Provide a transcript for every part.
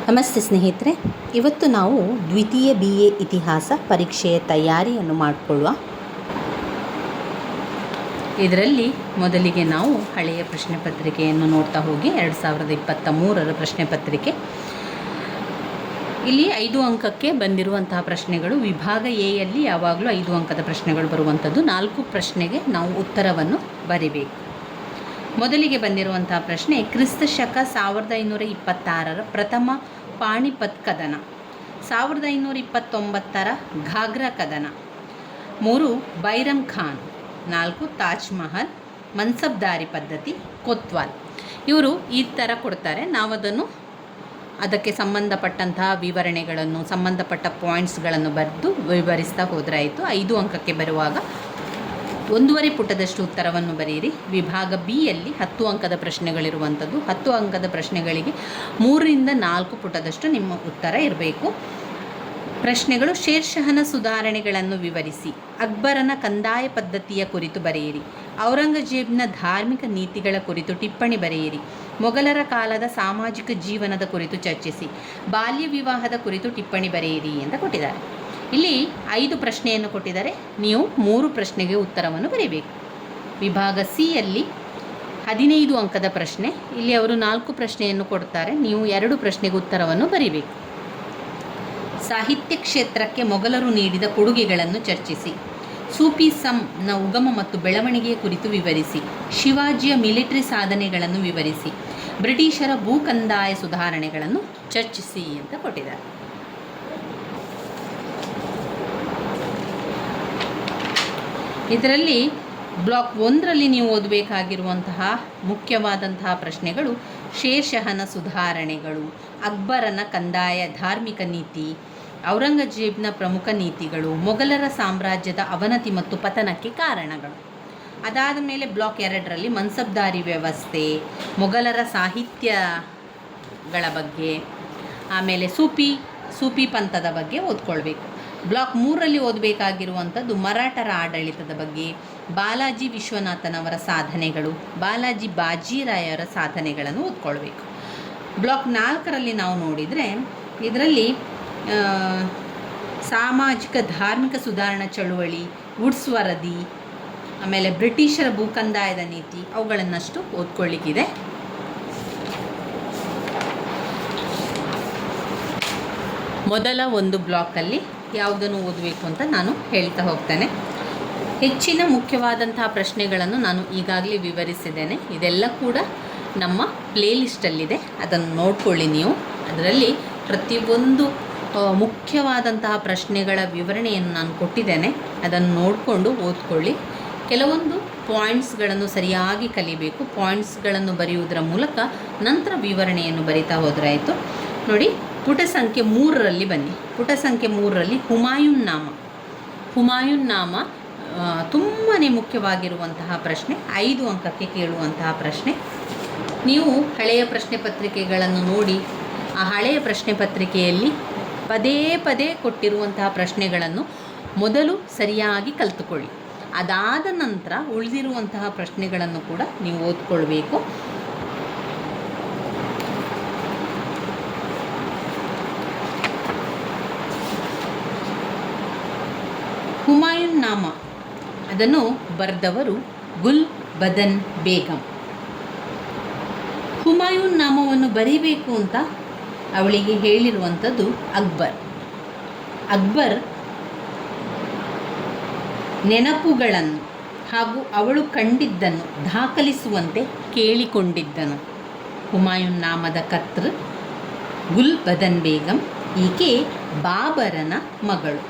ನಮಸ್ತೆ ಸ್ನೇಹಿತರೆ, ಇವತ್ತು ನಾವು ದ್ವಿತೀಯ BA ಇತಿಹಾಸ ಪರೀಕ್ಷೆಯ ತಯಾರಿಯನ್ನು ಮಾಡಿಕೊಳ್ಳುವ. ಇದರಲ್ಲಿ ಮೊದಲಿಗೆ ನಾವು ಹಳೆಯ ಪ್ರಶ್ನೆ ಪತ್ರಿಕೆಯನ್ನು ನೋಡ್ತಾ ಹೋಗಿ 2023ರ ಪ್ರಶ್ನೆ ಪತ್ರಿಕೆ. ಇಲ್ಲಿ 5 ಅಂಕಕ್ಕೆ ಬಂದಿರುವಂತಹ ಪ್ರಶ್ನೆಗಳು. ವಿಭಾಗ ಎಯಲ್ಲಿ ಯಾವಾಗಲೂ 5 ಅಂಕದ ಪ್ರಶ್ನೆಗಳು ಬರುವಂಥದ್ದು. 4 ಪ್ರಶ್ನೆಗೆ ನಾವು ಉತ್ತರವನ್ನು ಬರಿಬೇಕು. ಮೊದಲಿಗೆ ಬಂದಿರುವಂತಹ ಪ್ರಶ್ನೆ, ಕ್ರಿಸ್ತ ಶಕ 1526ರ ಪ್ರಥಮ ಪಾಣಿಪತ್ ಕದನ, 1529ರ ಘಾಗ್ರಾ ಕದನ, 3 ಬೈರಮ್ ಖಾನ್, 4 ತಾಜ್ ಮಹಲ್, ಮನ್ಸಬ್ದಾರಿ ಪದ್ಧತಿ, ಕೊತ್ವಾಲ್. ಇವರು ಈ ಥರ ಕೊಡ್ತಾರೆ. ನಾವು ಅದಕ್ಕೆ ಸಂಬಂಧಪಟ್ಟಂತಹ ವಿವರಣೆಗಳನ್ನು, ಸಂಬಂಧಪಟ್ಟ ಪಾಯಿಂಟ್ಸ್ಗಳನ್ನು ಬರೆದು ವಿವರಿಸ್ತಾ ಹೋದ್ರಾಯಿತು. 5 ಅಂಕಕ್ಕೆ ಬರುವಾಗ 1.5 ಪುಟದಷ್ಟು ಉತ್ತರವನ್ನು ಬರೆಯಿರಿ. ವಿಭಾಗ ಬಿಯಲ್ಲಿ 10 ಅಂಕದ ಪ್ರಶ್ನೆಗಳಿರುವಂಥದ್ದು. 10 ಅಂಕದ ಪ್ರಶ್ನೆಗಳಿಗೆ 3ರಿಂದ 4 ಪುಟದಷ್ಟು ನಿಮ್ಮ ಉತ್ತರ ಇರಬೇಕು. ಪ್ರಶ್ನೆಗಳು: ಶೇರ್ಷಹನ ಸುಧಾರಣೆಗಳನ್ನು ವಿವರಿಸಿ, ಅಕ್ಬರನ ಕಂದಾಯ ಪದ್ಧತಿಯ ಕುರಿತು ಬರೆಯಿರಿ, ಔರಂಗಜೇಬ್ನ ಧಾರ್ಮಿಕ ನೀತಿಗಳ ಕುರಿತು ಟಿಪ್ಪಣಿ ಬರೆಯಿರಿ, ಮೊಘಲರ ಕಾಲದ ಸಾಮಾಜಿಕ ಜೀವನದ ಕುರಿತು ಚರ್ಚಿಸಿ, ಬಾಲ್ಯ ವಿವಾಹದ ಕುರಿತು ಟಿಪ್ಪಣಿ ಬರೆಯಿರಿ ಅಂತ ಕೊಟ್ಟಿದ್ದಾರೆ. ಇಲ್ಲಿ 5 ಪ್ರಶ್ನೆಯನ್ನು ಕೊಟ್ಟಿದ್ದಾರೆ. ನೀವು 3 ಪ್ರಶ್ನೆಗೆ ಉತ್ತರವನ್ನು ಬರೀಬೇಕು. ವಿಭಾಗ ಸಿಯಲ್ಲಿ 15 ಅಂಕದ ಪ್ರಶ್ನೆ. ಇಲ್ಲಿ ಅವರು 4 ಪ್ರಶ್ನೆಯನ್ನು ಕೊಡ್ತಾರೆ. ನೀವು 2 ಪ್ರಶ್ನೆಗೆ ಉತ್ತರವನ್ನು ಬರೀಬೇಕು. ಸಾಹಿತ್ಯ ಕ್ಷೇತ್ರಕ್ಕೆ ಮೊಘಲರು ನೀಡಿದ ಕೊಡುಗೆಗಳನ್ನು ಚರ್ಚಿಸಿ, ಸೂಫಿಸಂನ ಉಗಮ ಮತ್ತು ಬೆಳವಣಿಗೆಯ ಕುರಿತು ವಿವರಿಸಿ, ಶಿವಾಜಿಯ ಮಿಲಿಟರಿ ಸಾಧನೆಗಳನ್ನು ವಿವರಿಸಿ, ಬ್ರಿಟಿಷರ ಭೂಕಂದಾಯ ಸುಧಾರಣೆಗಳನ್ನು ಚರ್ಚಿಸಿ ಅಂತ ಕೊಟ್ಟಿದ್ದಾರೆ. ಇದರಲ್ಲಿ ಬ್ಲಾಕ್ 1ರಲ್ಲಿ ನೀವು ಓದಬೇಕಾಗಿರುವಂತಹ ಮುಖ್ಯವಾದಂತಹ ಪ್ರಶ್ನೆಗಳು: ಶೇರ್ಷಹನ ಸುಧಾರಣೆಗಳು, ಅಕ್ಬರನ ಕಂದಾಯ ಧಾರ್ಮಿಕ ನೀತಿ, ಔರಂಗಜೇಬ್ನ ಪ್ರಮುಖ ನೀತಿಗಳು, ಮೊಘಲರ ಸಾಮ್ರಾಜ್ಯದ ಅವನತಿ ಮತ್ತು ಪತನಕ್ಕೆ ಕಾರಣಗಳು. ಅದಾದ ಮೇಲೆ ಬ್ಲಾಕ್ 2ರಲ್ಲಿ ಮನ್ಸಬ್ದಾರಿ ವ್ಯವಸ್ಥೆ, ಮೊಘಲರ ಸಾಹಿತ್ಯಗಳ ಬಗ್ಗೆ, ಆಮೇಲೆ ಸೂಫಿ ಪಂಥದ ಬಗ್ಗೆ ಓದ್ಕೊಳ್ಬೇಕು. ಬ್ಲಾಕ್ 3ರಲ್ಲಿ ಓದಬೇಕಾಗಿರುವಂಥದ್ದು ಮರಾಠರ ಆಡಳಿತದ ಬಗ್ಗೆ, ಬಾಲಾಜಿ ವಿಶ್ವನಾಥನವರ ಸಾಧನೆಗಳು, ಬಾಲಾಜಿ ಬಾಜಿರಾಯರ ಸಾಧನೆಗಳನ್ನು ಓದ್ಕೊಳ್ಬೇಕು. ಬ್ಲಾಕ್ 4ರಲ್ಲಿ ನಾವು ನೋಡಿದರೆ ಇದರಲ್ಲಿ ಸಾಮಾಜಿಕ ಧಾರ್ಮಿಕ ಸುಧಾರಣಾ ಚಳುವಳಿ, ವುಡ್ಸ್ ವರದಿ, ಆಮೇಲೆ ಬ್ರಿಟಿಷರ ಭೂಕಂದಾಯದ ನೀತಿ, ಅವುಗಳನ್ನಷ್ಟು ಓದ್ಕೊಳ್ಳಿಕ್ಕಿದೆ. ಮೊದಲ ಒಂದು ಬ್ಲಾಕಲ್ಲಿ ಯಾವುದನ್ನು ಓದಬೇಕು ಅಂತ ನಾನು ಹೇಳ್ತಾ ಹೋಗ್ತೇನೆ. ಹೆಚ್ಚಿನ ಮುಖ್ಯವಾದಂತಹ ಪ್ರಶ್ನೆಗಳನ್ನು ನಾನು ಈಗಾಗಲೇ ವಿವರಿಸಿದ್ದೇನೆ. ಇದೆಲ್ಲ ಕೂಡ ನಮ್ಮ ಪ್ಲೇಲಿಸ್ಟಲ್ಲಿದೆ, ಅದನ್ನು ನೋಡ್ಕೊಳ್ಳಿ ನೀವು. ಅದರಲ್ಲಿ ಪ್ರತಿಯೊಂದು ಮುಖ್ಯವಾದಂತಹ ಪ್ರಶ್ನೆಗಳ ವಿವರಣೆಯನ್ನು ನಾನು ಕೊಟ್ಟಿದ್ದೇನೆ. ಅದನ್ನು ನೋಡಿಕೊಂಡು ಓದ್ಕೊಳ್ಳಿ. ಕೆಲವೊಂದು ಪಾಯಿಂಟ್ಸ್ಗಳನ್ನು ಸರಿಯಾಗಿ ಕಲಿಬೇಕು. ಪಾಯಿಂಟ್ಸ್ಗಳನ್ನು ಬರೆಯುವುದರ ಮೂಲಕ ನಂತರ ವಿವರಣೆಯನ್ನು ಬರಿತಾ ಹೋದ್ರಾಯಿತು. ನೋಡಿ, ಪುಟ ಸಂಖ್ಯೆ 3ರಲ್ಲಿ ಬನ್ನಿ. ಪುಟ ಸಂಖ್ಯೆ 3ರಲ್ಲಿ ಹುಮಾಯೂನ್ ನಾಮ ತುಂಬಾ ಮುಖ್ಯವಾಗಿರುವಂತಹ ಪ್ರಶ್ನೆ. 5 ಅಂಕಕ್ಕೆ ಕೇಳುವಂತಹ ಪ್ರಶ್ನೆ. ನೀವು ಹಳೆಯ ಪ್ರಶ್ನೆ ಪತ್ರಿಕೆಗಳನ್ನು ನೋಡಿ, ಆ ಹಳೆಯ ಪ್ರಶ್ನೆ ಪತ್ರಿಕೆಯಲ್ಲಿ ಪದೇ ಪದೇ ಕೊಟ್ಟಿರುವಂತಹ ಪ್ರಶ್ನೆಗಳನ್ನು ಮೊದಲು ಸರಿಯಾಗಿ ಕಲಿತುಕೊಳ್ಳಿ. ಅದಾದ ನಂತರ ಉಳಿದಿರುವಂತಹ ಪ್ರಶ್ನೆಗಳನ್ನು ಕೂಡ ನೀವು ಓದ್ಕೊಳ್ಬೇಕು. ಹುಮಾಯೂನ್ ನಾಮ ಅದನ್ನು ಬರೆದವರು ಗುಲ್ ಬದನ್ ಬೇಗಂ. ಹುಮಾಯೂನ್ ನಾಮವನ್ನು ಬರೀಬೇಕು ಅಂತ ಅವಳಿಗೆ ಹೇಳಿರುವಂಥದ್ದು ಅಕ್ಬರ್ ನೆನಪುಗಳನ್ನು ಹಾಗೂ ಅವಳು ಕಂಡಿದ್ದನ್ನು ದಾಖಲಿಸುವಂತೆ ಕೇಳಿಕೊಂಡಿದ್ದನು. ಹುಮಾಯೂನ್ ನಾಮದ ಕರ್ತೃ ಗುಲ್ ಬದನ್ ಬೇಗಂ. ಈಕೆ ಬಾಬರನ ಮಗಳು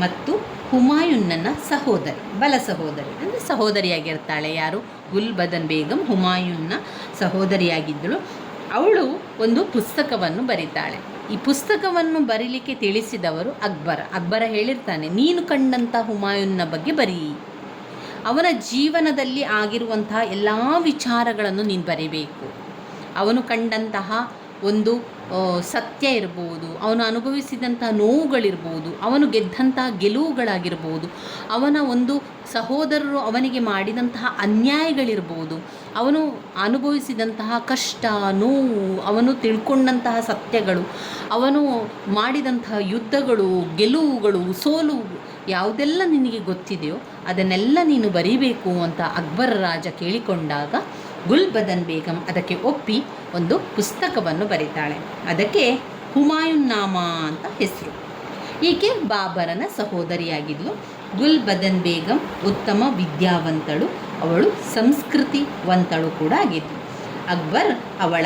ಮತ್ತು ಹುಮಾಯೂನ್ನನ ಸಹೋದರಿ, ಬಲ ಸಹೋದರಿ, ಅಂದರೆ ಸಹೋದರಿಯಾಗಿರ್ತಾಳೆ. ಯಾರು? ಗುಲ್ ಬದನ್ ಬೇಗಂ ಹುಮಾಯೂನ್ನ ಸಹೋದರಿಯಾಗಿದ್ದಳು. ಅವಳು ಒಂದು ಪುಸ್ತಕವನ್ನು ಬರೀತಾಳೆ. ಈ ಪುಸ್ತಕವನ್ನು ಬರೀಲಿಕ್ಕೆ ತಿಳಿಸಿದವರು ಅಕ್ಬರ ಹೇಳಿರ್ತಾನೆ, ನೀನು ಕಂಡಂಥ ಹುಮಾಯೂನ್ನ ಬಗ್ಗೆ ಬರೀ, ಅವನ ಜೀವನದಲ್ಲಿ ಆಗಿರುವಂತಹ ಎಲ್ಲ ವಿಚಾರಗಳನ್ನು ನೀನು ಬರೀಬೇಕು. ಅವನು ಕಂಡಂತಹ ಒಂದು ಸತ್ಯ ಇರ್ಬೋದು, ಅವನು ಅನುಭವಿಸಿದಂಥ ನೋವುಗಳಿರ್ಬೋದು, ಅವನು ಗೆದ್ದಂತಹ ಗೆಲುವುಗಳಾಗಿರ್ಬೋದು, ಅವನ ಒಂದು ಸಹೋದರರು ಅವನಿಗೆ ಮಾಡಿದಂತಹ ಅನ್ಯಾಯಗಳಿರ್ಬೋದು, ಅವನು ಅನುಭವಿಸಿದಂತಹ ಕಷ್ಟ ನೋವು, ಅವನು ತಿಳ್ಕೊಂಡಂತಹ ಸತ್ಯಗಳು, ಅವನು ಮಾಡಿದಂತಹ ಯುದ್ಧಗಳು, ಗೆಲುವುಗಳು, ಸೋಲು ಯಾವುದೆಲ್ಲ ನಿನಗೆ ಗೊತ್ತಿದೆಯೋ ಅದನ್ನೆಲ್ಲ ನೀನು ಬರೀಬೇಕು ಅಂತ ಅಕ್ಬರ್ ರಾಜ ಕೇಳಿಕೊಂಡಾಗ ಗುಲ್ಬದನ್ ಬೇಗಂ ಅದಕ್ಕೆ ಒಪ್ಪಿ ಒಂದು ಪುಸ್ತಕವನ್ನು ಬರೀತಾಳೆ. ಅದಕ್ಕೆ ಹುಮಾಯೂನ್ ನಾಮಾ ಅಂತ ಹೆಸರು. ಈಕೆ ಬಾಬರನ ಸಹೋದರಿಯಾಗಿದ್ಲು. ಗುಲ್ಬದನ್ ಬೇಗಂ ಉತ್ತಮ ವಿದ್ಯಾವಂತಳು, ಅವಳು ಸಂಸ್ಕೃತಿವಂತಳು ಕೂಡ ಆಗಿದ್ಲು. ಅಕ್ಬರ್ ಅವನ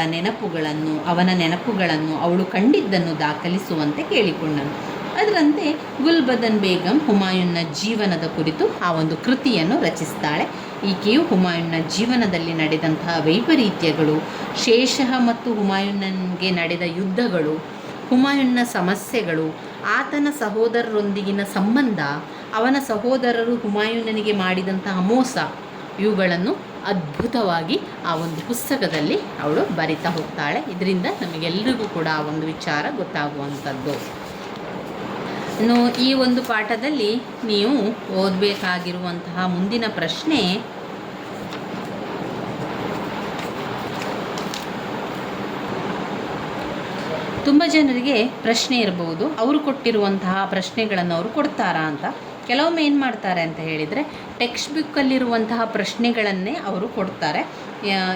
ನೆನಪುಗಳನ್ನು ಅವಳು ಕಂಡಿದ್ದನ್ನು ದಾಖಲಿಸುವಂತೆ ಕೇಳಿಕೊಂಡನು. ಅದರಂತೆ ಗುಲ್ಬದನ್ ಬೇಗಂ ಹುಮಾಯೂನ್ನ ಜೀವನದ ಕುರಿತು ಆ ಒಂದು ಕೃತಿಯನ್ನು ರಚಿಸ್ತಾಳೆ. ಈಕೆಯು ಹುಮಾಯೂನ್ನ ಜೀವನದಲ್ಲಿ ನಡೆದಂತಹ ವೈಪರೀತ್ಯಗಳು, ಶೇಷಃ ಮತ್ತು ಹುಮಾಯೂನ್ನನಿಗೆ ನಡೆದ ಯುದ್ಧಗಳು, ಹುಮಾಯೂನ್ನ ಸಮಸ್ಯೆಗಳು, ಆತನ ಸಹೋದರರೊಂದಿಗಿನ ಸಂಬಂಧ, ಅವನ ಸಹೋದರರು ಹುಮಾಯೂನ್ನನಿಗೆ ಮಾಡಿದಂತಹ ಮೋಸ, ಇವುಗಳನ್ನು ಅದ್ಭುತವಾಗಿ ಆ ಒಂದು ಪುಸ್ತಕದಲ್ಲಿ ಅವಳು ಬರಿತಾ ಹೋಗ್ತಾಳೆ. ಇದರಿಂದ ನಮಗೆಲ್ಲರಿಗೂ ಕೂಡ ಆ ಒಂದು ವಿಚಾರ ಗೊತ್ತಾಗುವಂಥದ್ದು. ಇನ್ನು ಈ ಒಂದು ಪಾಠದಲ್ಲಿ ನೀವು ಓದಬೇಕಾಗಿರುವಂತಹ ಮುಂದಿನ ಪ್ರಶ್ನೆ, ತುಂಬ ಜನರಿಗೆ ಪ್ರಶ್ನೆ ಇರಬಹುದು, ಅವರು ಕೊಟ್ಟಿರುವಂತಹ ಪ್ರಶ್ನೆಗಳನ್ನು ಅವರು ಕೊಡ್ತಾರಾ ಅಂತ. ಕೆಲವೊಮ್ಮೆ ಏನು ಮಾಡ್ತಾರೆ ಅಂತ ಹೇಳಿದರೆ, ಟೆಕ್ಸ್ಟ್ ಬುಕ್ಕಲ್ಲಿರುವಂತಹ ಪ್ರಶ್ನೆಗಳನ್ನೇ ಅವರು ಕೊಡ್ತಾರೆ.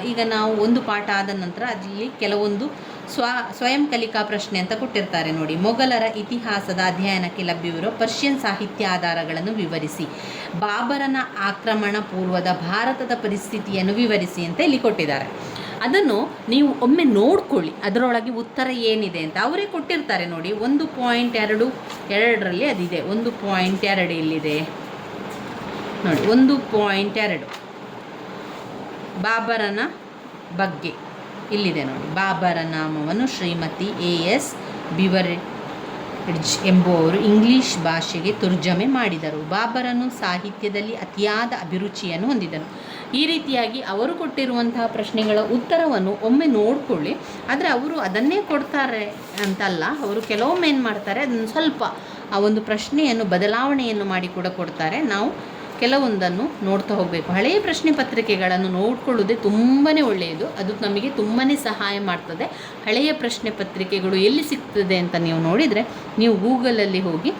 ಈಗ ನಾವು ಒಂದು ಪಾಠ ಆದ ನಂತರ ಅಲ್ಲಿ ಕೆಲವೊಂದು ಸ್ವಯಂ ಕಲಿಕಾ ಪ್ರಶ್ನೆ ಅಂತ ಕೊಟ್ಟಿರ್ತಾರೆ ನೋಡಿ. ಮೊಘಲರ ಇತಿಹಾಸದ ಅಧ್ಯಯನಕ್ಕೆ ಲಭ್ಯವಿರೋ ಪರ್ಷಿಯನ್ ಸಾಹಿತ್ಯ ಆಧಾರಗಳನ್ನು ವಿವರಿಸಿ, ಬಾಬರನ ಆಕ್ರಮಣ ಪೂರ್ವದ ಭಾರತದ ಪರಿಸ್ಥಿತಿಯನ್ನು ವಿವರಿಸಿ ಅಂತ ಇಲ್ಲಿ ಕೊಟ್ಟಿದ್ದಾರೆ. ಅದನ್ನು ನೀವು ಒಮ್ಮೆ ನೋಡ್ಕೊಳ್ಳಿ, ಅದರೊಳಗೆ ಉತ್ತರ ಏನಿದೆ ಅಂತ ಅವರೇ ಕೊಟ್ಟಿರ್ತಾರೆ ನೋಡಿ. 1.2ರಲ್ಲಿ ಅದಿದೆ. 1.2 ಇಲ್ಲಿದೆ ನೋಡಿ. 1.2 ಬಾಬರನ ಬಗ್ಗೆ ಇಲ್ಲಿದೆ ನೋಡಿ. ಬಾಬರ ನಾಮವನ್ನು ಶ್ರೀಮತಿ A.S. ಬಿವರಿಡ್ಜ್ ಎಂಬುವವರು ಇಂಗ್ಲಿಷ್ ಭಾಷೆಗೆ ತರ್ಜಮೆ ಮಾಡಿದರು. ಬಾಬರನು ಸಾಹಿತ್ಯದಲ್ಲಿ ಅತಿಯಾದ ಅಭಿರುಚಿಯನ್ನು ಹೊಂದಿದನು. ಈ ರೀತಿಯಾಗಿ ಅವರು ಕೊಟ್ಟಿರುವಂತಹ ಪ್ರಶ್ನೆಗಳ ಉತ್ತರವನ್ನು ಒಮ್ಮೆ ನೋಡಿಕೊಳ್ಳಿ. ಆದರೆ ಅವರು ಅದನ್ನೇ ಕೊಡ್ತಾರೆ ಅಂತಲ್ಲ, ಅವರು ಕೆಲವೊಮ್ಮೆ ಏನು ಮಾಡ್ತಾರೆ, ಅದನ್ನು ಸ್ವಲ್ಪ ಆ ಒಂದು ಪ್ರಶ್ನೆಯನ್ನು ಬದಲಾವಣೆಯನ್ನು ಮಾಡಿ ಕೂಡ ಕೊಡ್ತಾರೆ. ನಾವು ಕೆಲವೊಂದನ್ನು ನೋಡ್ತಾ ಹೋಗಬೇಕು. ಹಳೆಯ ಪ್ರಶ್ನೆ ಪತ್ರಿಕೆಗಳನ್ನು ನೋಡಿಕೊಳ್ಳೋದೇ ತುಂಬಾ ಒಳ್ಳೆಯದು. ಅದು ನಮಗೆ ತುಂಬಾ ಸಹಾಯ ಮಾಡ್ತದೆ. ಹಳೆಯ ಪ್ರಶ್ನೆ ಪತ್ರಿಕೆಗಳು ಎಲ್ಲಿ ಸಿಗ್ತದೆ ಅಂತ ನೀವು ನೋಡಿದರೆ, ನೀವು ಗೂಗಲಲ್ಲಿ ಹೋಗಿ